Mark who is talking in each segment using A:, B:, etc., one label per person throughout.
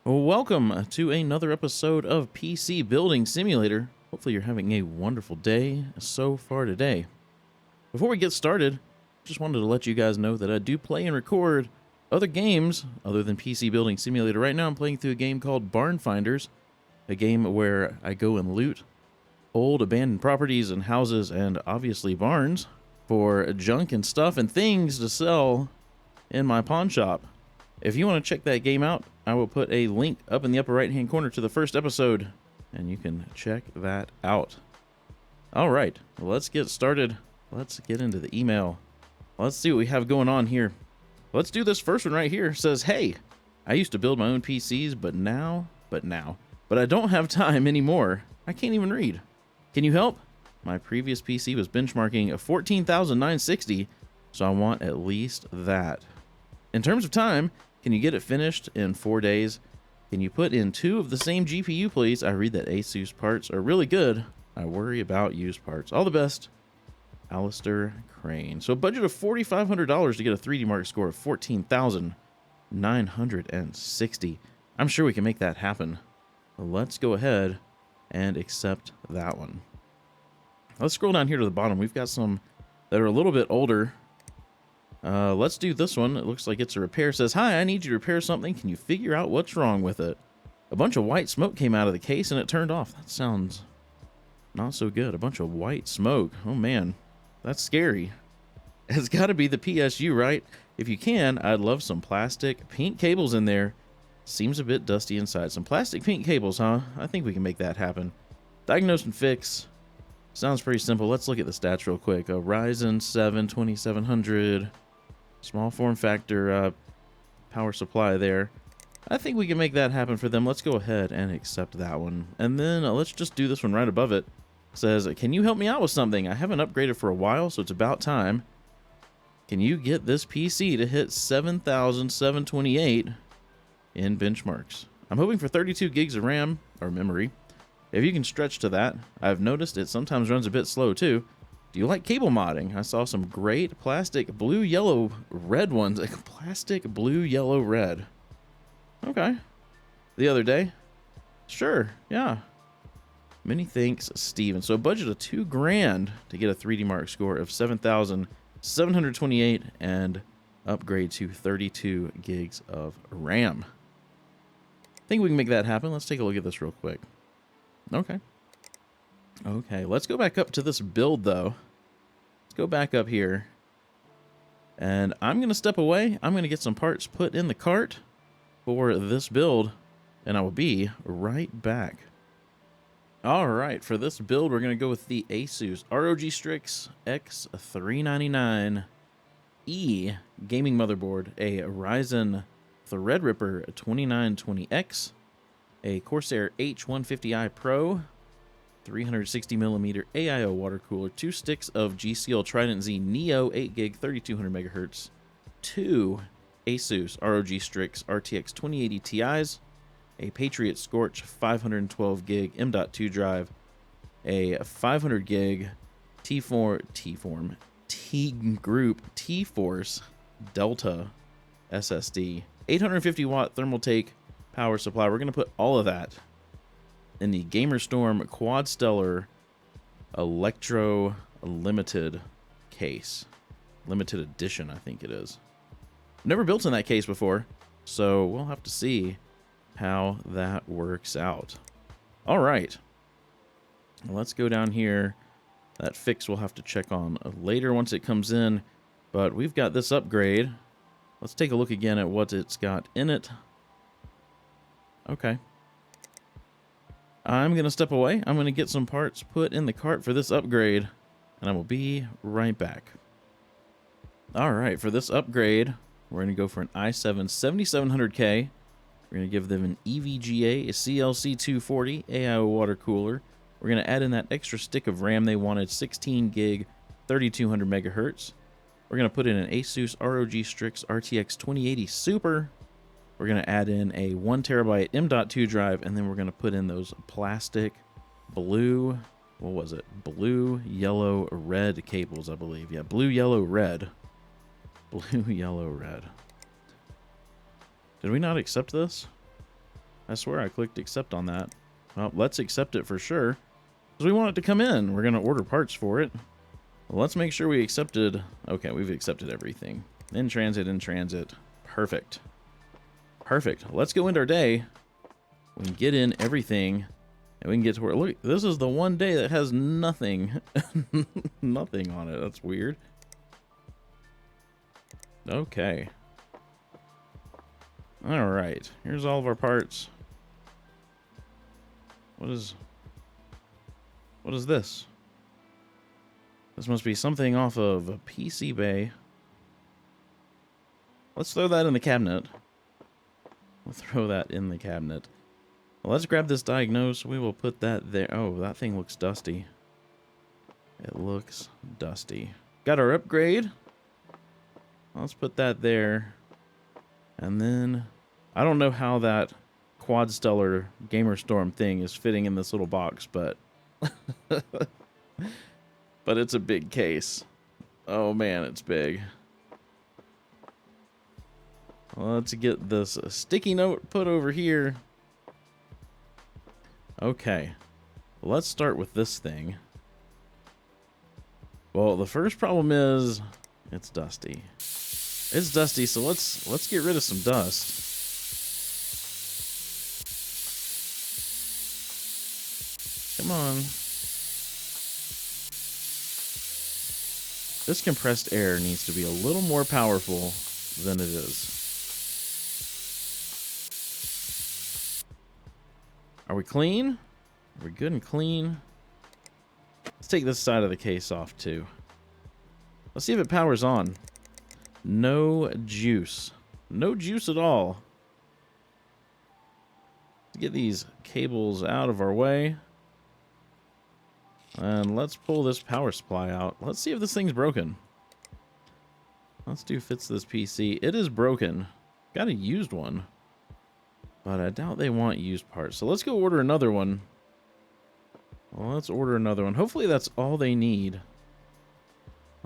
A: Welcome to another episode of PC Building Simulator. Hopefully you're having a wonderful day so far today. Before we get started, just wanted to let you guys know that I do play and record other games other than PC Building Simulator. Right now I'm playing through a game called Barn Finders, a game where I go and loot old abandoned properties and houses and obviously barns for junk and stuff and things to sell in my pawn shop. If you want to check that game out, I will put a link up in the upper right hand corner to the first episode, and you can check that out. All right, let's get started. Let's get into the email. Let's see what we have going on here. Let's do this first one right here. It says, hey, I used to build my own PCs, but I don't have time anymore. I can't even read. Can you help? My previous PC was benchmarking a 14,960, so I want at least that. In terms of time, can you get it finished in 4 days? Can you put in 2 of the same GPU, please? I read that Asus parts are really good. I worry about used parts. All the best, Alistair Crane. So a budget of $4,500 to get a 3D Mark score of 14,960. I'm sure we can make that happen. Let's go ahead and accept that one. Let's scroll down here to the bottom. We've got some that are a little bit older. Let's do this one. It looks like it's a repair. It says, hi, I need you to repair something. Can you figure out what's wrong with it? A bunch of white smoke came out of the case and it turned off. That sounds not so good. A bunch of white smoke. Oh man, that's scary. It's got to be the PSU, right? If you can, I'd love some plastic pink cables in there. Seems a bit dusty inside. Some plastic pink cables, huh? I think we can make that happen. Diagnose and fix. Sounds pretty simple. Let's look at the stats real quick. A Ryzen 7 2700. Small form factor power supply there. I think we can make that happen for them. Let's go ahead and accept that one. And then let's just do this one right above it. It says, can you help me out with something? I haven't upgraded for a while, so it's about time. Can you get this PC to hit 7,728 in benchmarks? I'm hoping for 32 gigs of RAM or memory. If you can stretch to that, I've noticed it sometimes runs a bit slow too. Do you like cable modding? I saw some great plastic blue, yellow, red ones. Like plastic blue, yellow, red. Okay. The other day. Sure. Yeah. Many thanks, Steven. So a budget of $2,000 to get a 3D Mark score of 7,728 and upgrade to 32 gigs of RAM. I think we can make that happen. Let's take a look at this real quick. Okay. Okay, let's go back up to this build, though. Let's go back up here. And I'm going to step away. I'm going to get some parts put in the cart for this build, and I will be right back. All right, for this build, we're going to go with the Asus ROG Strix X399E gaming motherboard, a Ryzen Threadripper 2920X, a Corsair H150i Pro, 360mm AIO water cooler, 2 sticks of GCL Trident Z Neo 8GB 3200 MHz, 2 Asus ROG Strix RTX 2080 Ti's, a Patriot Scorch 512GB M.2 drive, a 500GB T-Group T-Force Delta SSD, 850-watt thermal take power supply. We're going to put all of that in the GamerStorm Quadstellar Electro Limited case. Limited edition, I think it is. Never built in that case before, so we'll have to see how that works out. All right. Let's go down here. That fix we'll have to check on later once it comes in, but we've got this upgrade. Let's take a look again at what it's got in it. Okay. I'm going to step away. I'm going to get some parts put in the cart for this upgrade, and I will be right back. All right, for this upgrade, we're going to go for an i7 7700K. We're going to give them an EVGA, a CLC240 AIO water cooler. We're going to add in that extra stick of RAM they wanted, 16GB, 3200 MHz. We're going to put in an Asus ROG Strix RTX 2080 Super. We're going to add in a 1TB M.2 drive, and then we're going to put in those plastic blue, what was it? Blue, yellow, red cables, I believe. Yeah, blue, yellow, red. Blue, yellow, red. Did we not accept this? I swear I clicked accept on that. Well, let's accept it for sure. Because we want it to come in. We're going to order parts for it. Well, let's make sure we accepted. Okay, we've accepted everything. In transit, in transit. Perfect. Perfect. Let's go into our day. We can get in everything. And we can get to work. Look, this is the one day that has nothing. Nothing on it. That's weird. Okay. Alright. Here's all of our parts. What is this? This must be something off of a PC bay. Let's throw that in the cabinet. We'll throw that in the cabinet. Well, let's grab this diagnose. We will put that there. Oh, that thing looks dusty. It looks dusty. Got our upgrade. Let's put that there. And then, I don't know how that Quadstellar GamerStorm thing is fitting in this little box, but but it's a big case. Oh man, it's big. Let's get this sticky note put over here. Okay, let's start with this thing. Well, the first problem is it's dusty. It's dusty, so let's get rid of some dust. Come on. This compressed air needs to be a little more powerful than it is. Are we clean? Are we good and clean? Let's take this side of the case off too. Let's see if it powers on. No juice. No juice at all. Let's get these cables out of our way. And let's pull this power supply out. Let's see if this thing's broken. Let's do fits this PC. It is broken. Got a used one. But I doubt they want used parts. So let's go order another one. Well, let's order another one. Hopefully that's all they need.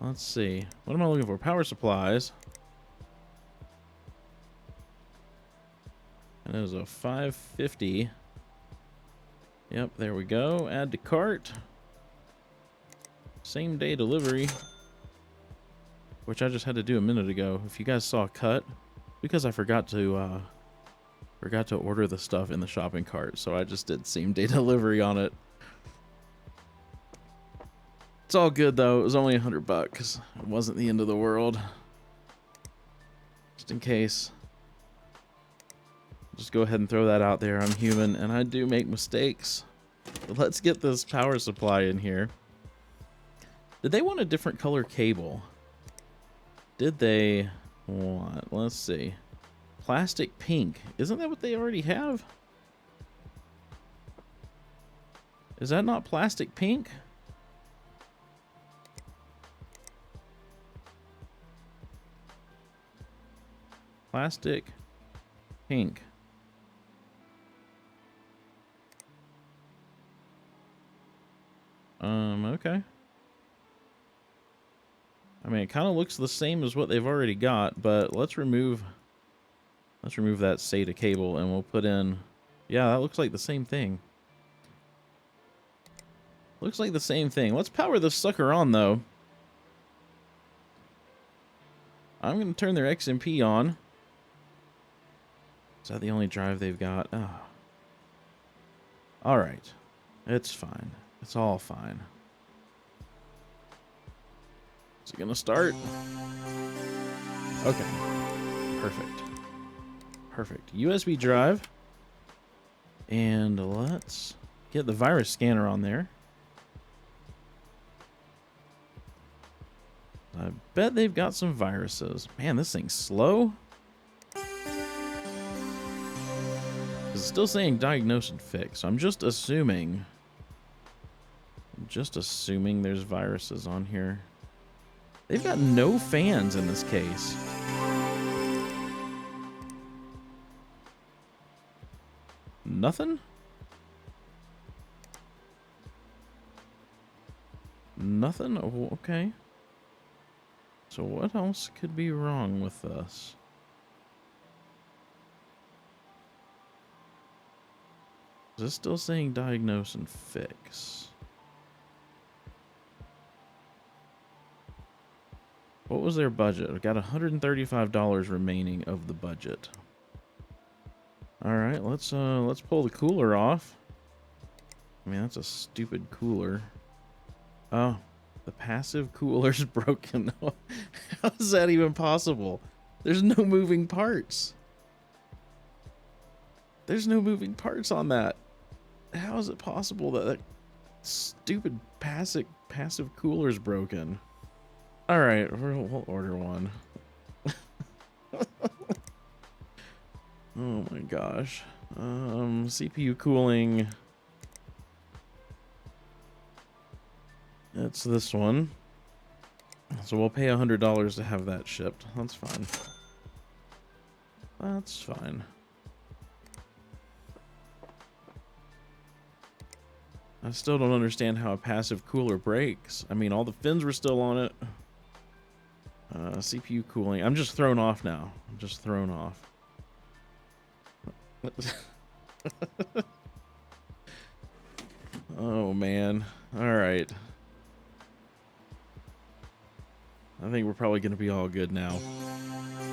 A: Let's see. What am I looking for? Power supplies. And it was a 550. Yep, there we go. Add to cart. Same day delivery. Which I just had to do a minute ago. If you guys saw a cut, because I forgot to order the stuff in the shopping cart, so I just did same day delivery on it. It's all good though. It was only $100. It wasn't the end of the world. Just in case. Just go ahead and throw that out there. I'm human and I do make mistakes. But let's get this power supply in here. Did they want a different color cable? Did they want? Let's see. Plastic pink. Isn't that what they already have? Is that not plastic pink? Plastic pink. Okay. I mean, it kind of looks the same as what they've already got, but let's remove that SATA cable and we'll put in, yeah, that looks like the same thing. Looks like the same thing. Let's power this sucker on though. I'm going to turn their XMP on. Is that the only drive they've got? Oh. Alright. It's fine. It's all fine. Is it going to start? Okay. Perfect. Perfect. USB drive. And let's get the virus scanner on there. I bet they've got some viruses. Man, this thing's slow. It's still saying diagnose and fix. So I'm just assuming there's viruses on here. They've got no fans in this case. Nothing? Nothing? Oh, okay. So what else could be wrong with this? Is this still saying diagnose and fix? What was their budget? We got $135 remaining of the budget. All right, let's pull the cooler off. I mean, that's a stupid cooler. Oh, the passive cooler's broken. How is that even possible? There's no moving parts. There's no moving parts on that. How is it possible that that stupid passive cooler's broken? All right, we'll order one. Oh my gosh. CPU cooling. It's this one. So we'll pay $100 to have that shipped. That's fine. That's fine. I still don't understand how a passive cooler breaks. I mean, all the fins were still on it. CPU cooling. I'm just thrown off now. I'm just thrown off. Oh, man. All right. I think we're probably going to be all good now.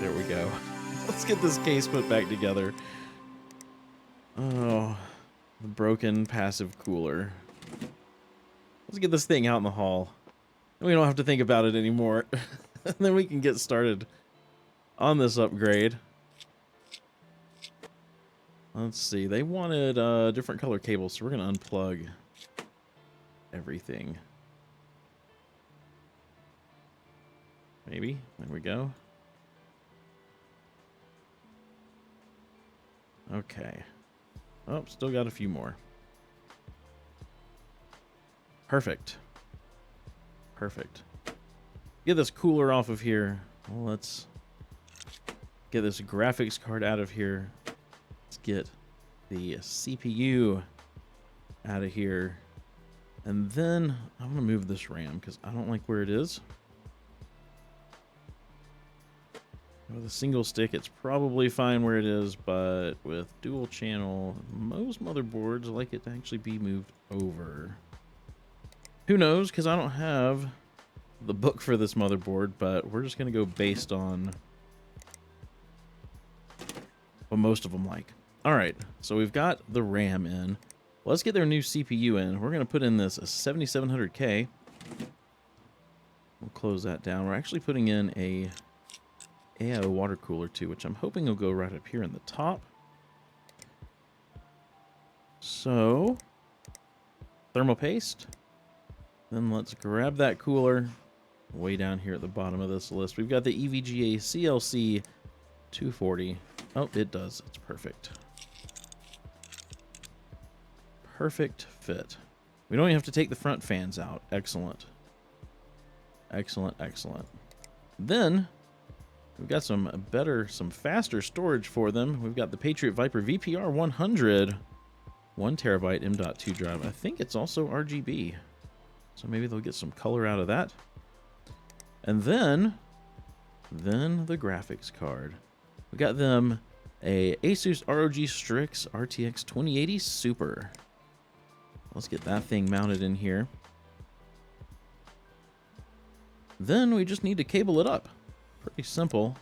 A: There we go. Let's get this case put back together. Oh, the broken passive cooler. Let's get this thing out in the hall. We don't have to think about it anymore. And then we can get started on this upgrade. Let's see. They wanted different color cables, so we're going to unplug everything. Maybe. There we go. Okay. Oh, still got a few more. Perfect. Perfect. Get this cooler off of here. Well, let's get this graphics card out of here. Let's get the CPU out of here. And then I'm going to move this RAM because I don't like where it is. With a single stick, it's probably fine where it is, but with dual channel, most motherboards like it to actually be moved over. Who knows, because I don't have the book for this motherboard, but we're just going to go based on what most of them like. All right, so we've got the RAM in. Let's get their new CPU in. We're going to put in this 7700K. We'll close that down. We're actually putting in a AIO water cooler too, which I'm hoping will go right up here in the top. So, thermal paste. Then let's grab that cooler way down here at the bottom of this list. We've got the EVGA CLC 240. Oh, it does. It's perfect. Perfect fit. We don't even have to take the front fans out. Excellent. Excellent, excellent. Then we've got some faster storage for them. We've got the Patriot Viper VPR 100, 1 terabyte M.2 drive. I think it's also RGB, so maybe they'll get some color out of that. And then the graphics card. We got them a Asus ROG Strix RTX 2080 Super. Let's get that thing mounted in here. Then we just need to cable it up. Pretty simple.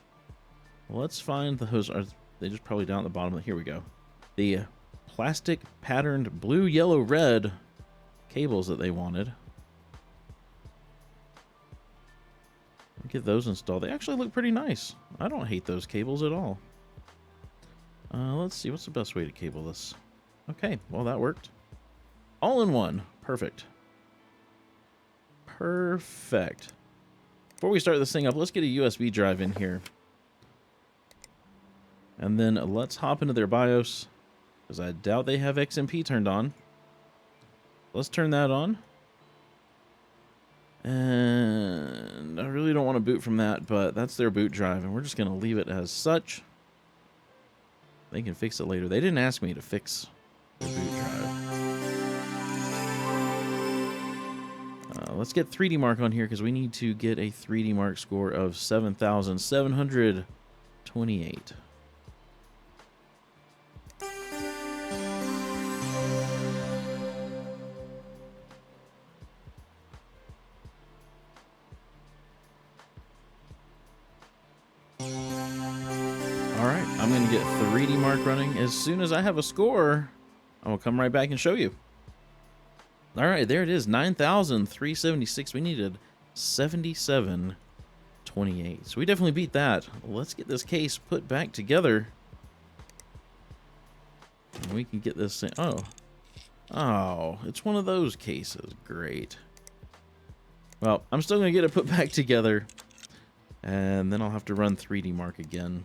A: Let's find the hose. They just probably down at the bottom. Here we go. The plastic patterned blue, yellow, red cables that they wanted. Get those installed. They actually look pretty nice. I don't hate those cables at all. Let's see. What's the best way to cable this? Okay. Well, that worked. All in one. Perfect. Perfect. Before we start this thing up, let's get a USB drive in here. And then let's hop into their BIOS, because I doubt they have XMP turned on. Let's turn that on. And I really don't want to boot from that, but that's their boot drive, and we're just going to leave it as such. They can fix it later. They didn't ask me to fix the boot drive. Let's get 3D Mark on here because we need to get a 3D Mark score of 7,728. keep running. As soon as I have a score, I will come right back and show you. All right, there it is, 9,376. We needed 7728. So we definitely beat that. Let's get this case put back together. And we can get this thing. Oh, it's one of those cases. Great. Well, I'm still going to get it put back together. And then I'll have to run 3D Mark again.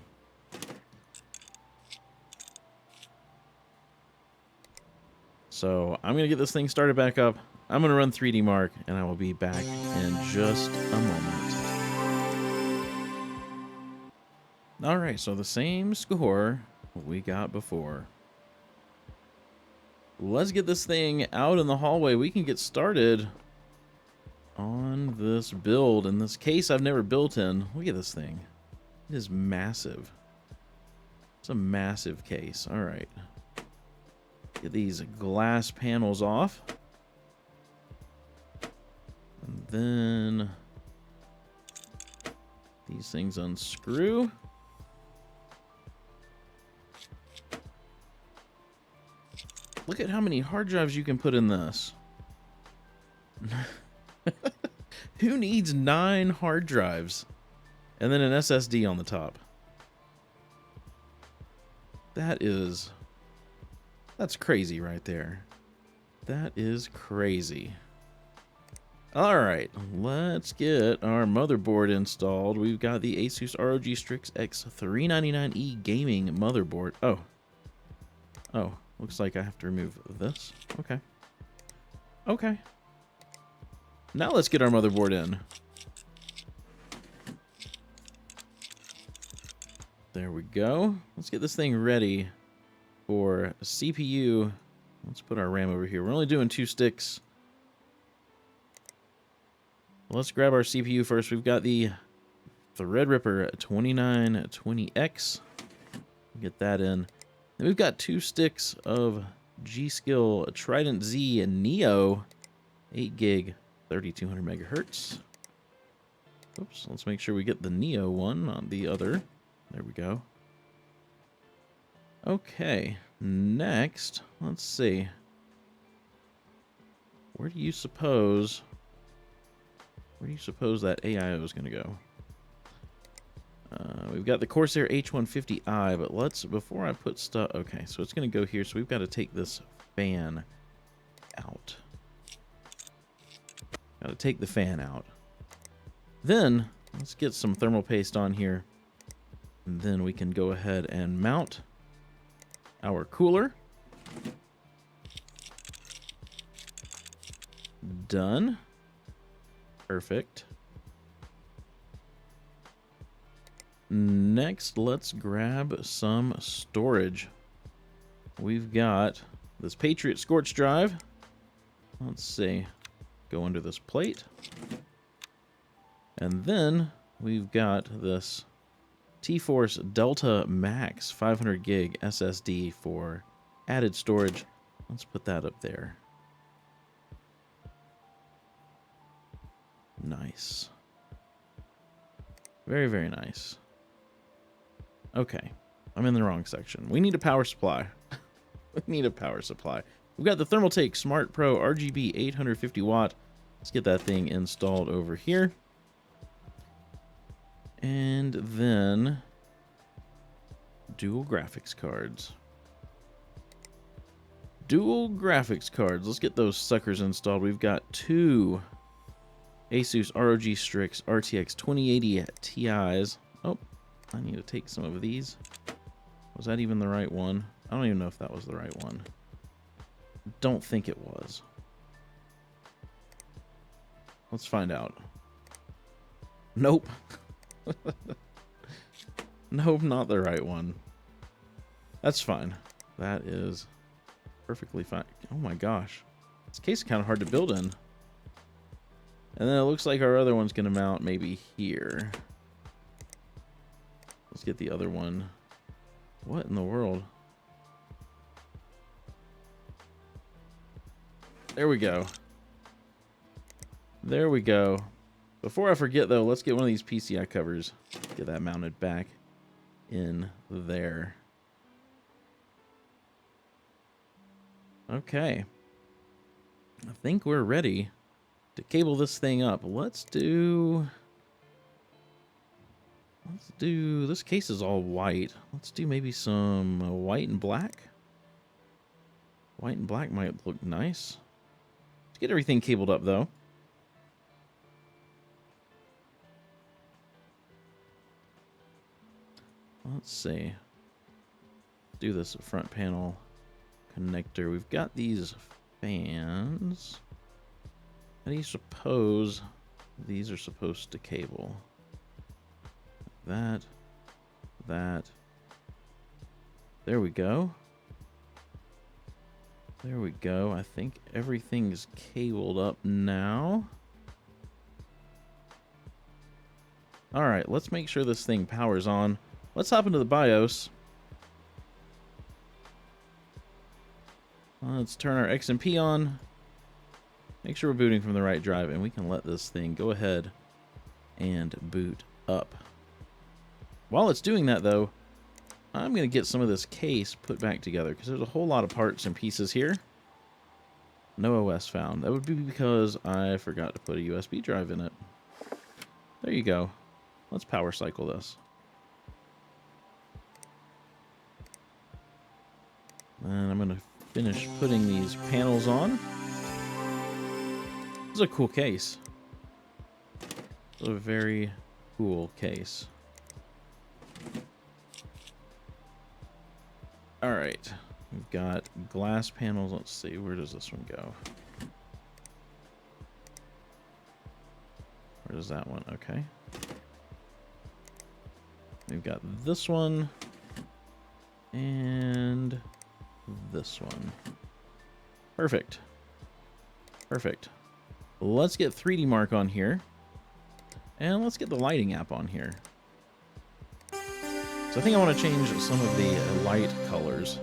A: So I'm going to get this thing started back up. I'm going to run 3D Mark, and I will be back in just a moment. All right, so the same score we got before. Let's get this thing out in the hallway. We can get started on this build. In this case I've never built in. Look at this thing. It is massive. It's a massive case. All right. Get these glass panels off. And then these things unscrew. Look at how many hard drives you can put in this. Who needs 9 hard drives? And then an SSD on the top. That's crazy right there. That is crazy. All right, let's get our motherboard installed. We've got the Asus ROG Strix X399E gaming motherboard. Oh, looks like I have to remove this. Okay. Okay. Now let's get our motherboard in. There we go. Let's get this thing ready for a CPU. Let's put our RAM over here. We're only doing 2 sticks. Let's grab our CPU first. We've got the Threadripper 2920X. Get that in. Then we've got 2 sticks of G-Skill Trident Z Neo 8 gig 3200 megahertz. Oops, let's make sure we get the Neo one on the other. There we go. Okay, next, let's see. Where do you suppose that AIO is going to go? We've got the Corsair H150i, but before I put stuff, okay, so it's going to go here, so we've got to take this fan out. Got to take the fan out. Then, let's get some thermal paste on here, and then we can go ahead and mount our cooler. Done. Perfect. Next, let's grab some storage. We've got this Patriot Scorch drive. Let's see. Go under this plate. And then we've got this T-Force Delta Max 500 gig SSD for added storage. Let's put that up there. Nice. Very, very nice. Okay. I'm in the wrong section. We need a power supply. We need a power supply. We've got the Thermaltake Smart Pro RGB 850 watt. Let's get that thing installed over here. And then dual graphics cards. Dual graphics cards. Let's get those suckers installed. We've got 2 Asus ROG Strix RTX 2080 Ti's. Oh, I need to take some of these. Was that even the right one? I don't even know if that was the right one. Don't think it was. Let's find out. Nope. Nope, not the right one. That's fine. That is perfectly fine. Oh my gosh. This case is kind of hard to build in. And then it looks like our other one's going to mount maybe here. Let's get the other one. What in the world? There we go. There we go. Before I forget, though, let's get one of these PCI covers. Get that mounted back in there. Okay. I think we're ready to cable this thing up. Let's do... This case is all white. Let's do maybe some white and black. White and black might look nice. Let's get everything cabled up, though. Let's see. Do this front panel connector. We've got these fans. How do you suppose these are supposed to cable? That. There we go. There we go. I think everything's cabled up now. Alright, let's make sure this thing powers on. Let's hop into the BIOS. Let's turn our XMP on. Make sure we're booting from the right drive, and we can let this thing go ahead and boot up. While it's doing that, though, I'm going to get some of this case put back together, because there's a whole lot of parts and pieces here. No OS found. That would be because I forgot to put a USB drive in it. There you go. Let's power cycle this. And I'm going to finish putting these panels on. This is a cool case. It's a very cool case. Alright, we've got glass panels. Let's see, where does this one go? Where does that one? Okay. We've got this one and this one. Perfect. Perfect. Let's get 3D Mark on here. And let's get the lighting app on here. So I think I want to change some of the light colors.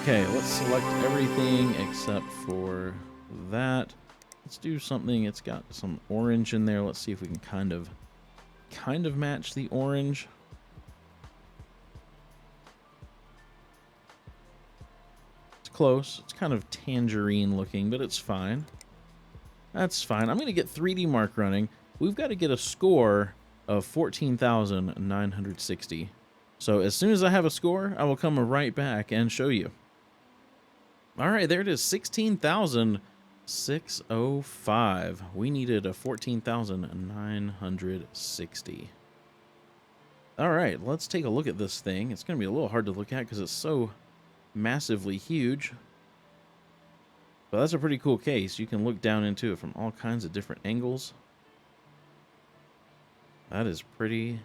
A: Okay, let's select everything except for that. Let's do something. It's got some orange in there. Let's see if we can kind of match the orange. It's close. It's kind of tangerine looking, but it's fine. That's fine. I'm going to get 3D Mark running. We've got to get a score of 14,960. So as soon as I have a score, I will come right back and show you. All right, there it is, 16,605. We needed a 14,960. All right, let's take a look at this thing. It's going to be a little hard to look at because it's so massively huge. But that's a pretty cool case. You can look down into it from all kinds of different angles. That is pretty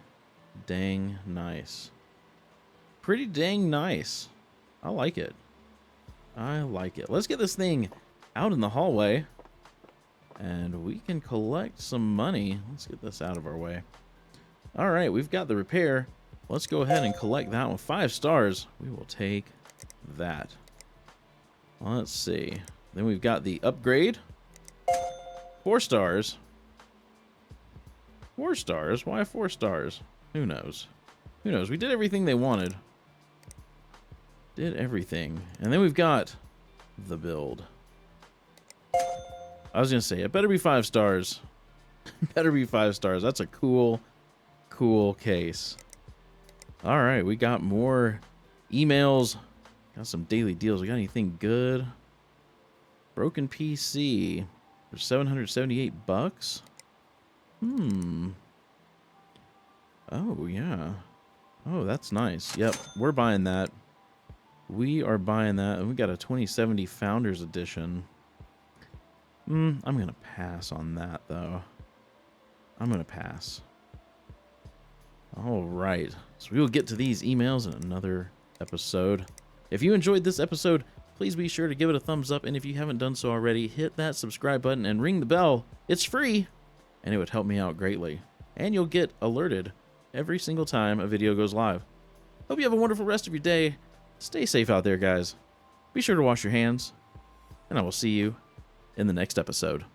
A: dang nice. Pretty dang nice. I like it. I like it. Let's get this thing out in the hallway. And we can collect some money. Let's get this out of our way. Alright, we've got the repair. Let's go ahead and collect that one. 5 stars. We will take that. Let's see. Then we've got the upgrade. 4 stars. 4 stars? Why 4 stars? Who knows? Who knows? We did everything they wanted. Did everything. And then we've got the build. I was going to say, it better be 5 stars. Better be 5 stars. That's a cool, cool case. Alright, we got more emails. Got some daily deals. We got anything good? Broken PC for 778 bucks. Oh, yeah. Oh, that's nice. Yep, we're buying that. We are buying that. And we got a 2070 Founders Edition. I'm going to pass on that, though. I'm going to pass. All right. So we will get to these emails in another episode. If you enjoyed this episode, please be sure to give it a thumbs up, and if you haven't done so already, hit that subscribe button and ring the bell. It's free, and it would help me out greatly. And you'll get alerted every single time a video goes live. Hope you have a wonderful rest of your day. Stay safe out there, guys. Be sure to wash your hands, and I will see you in the next episode.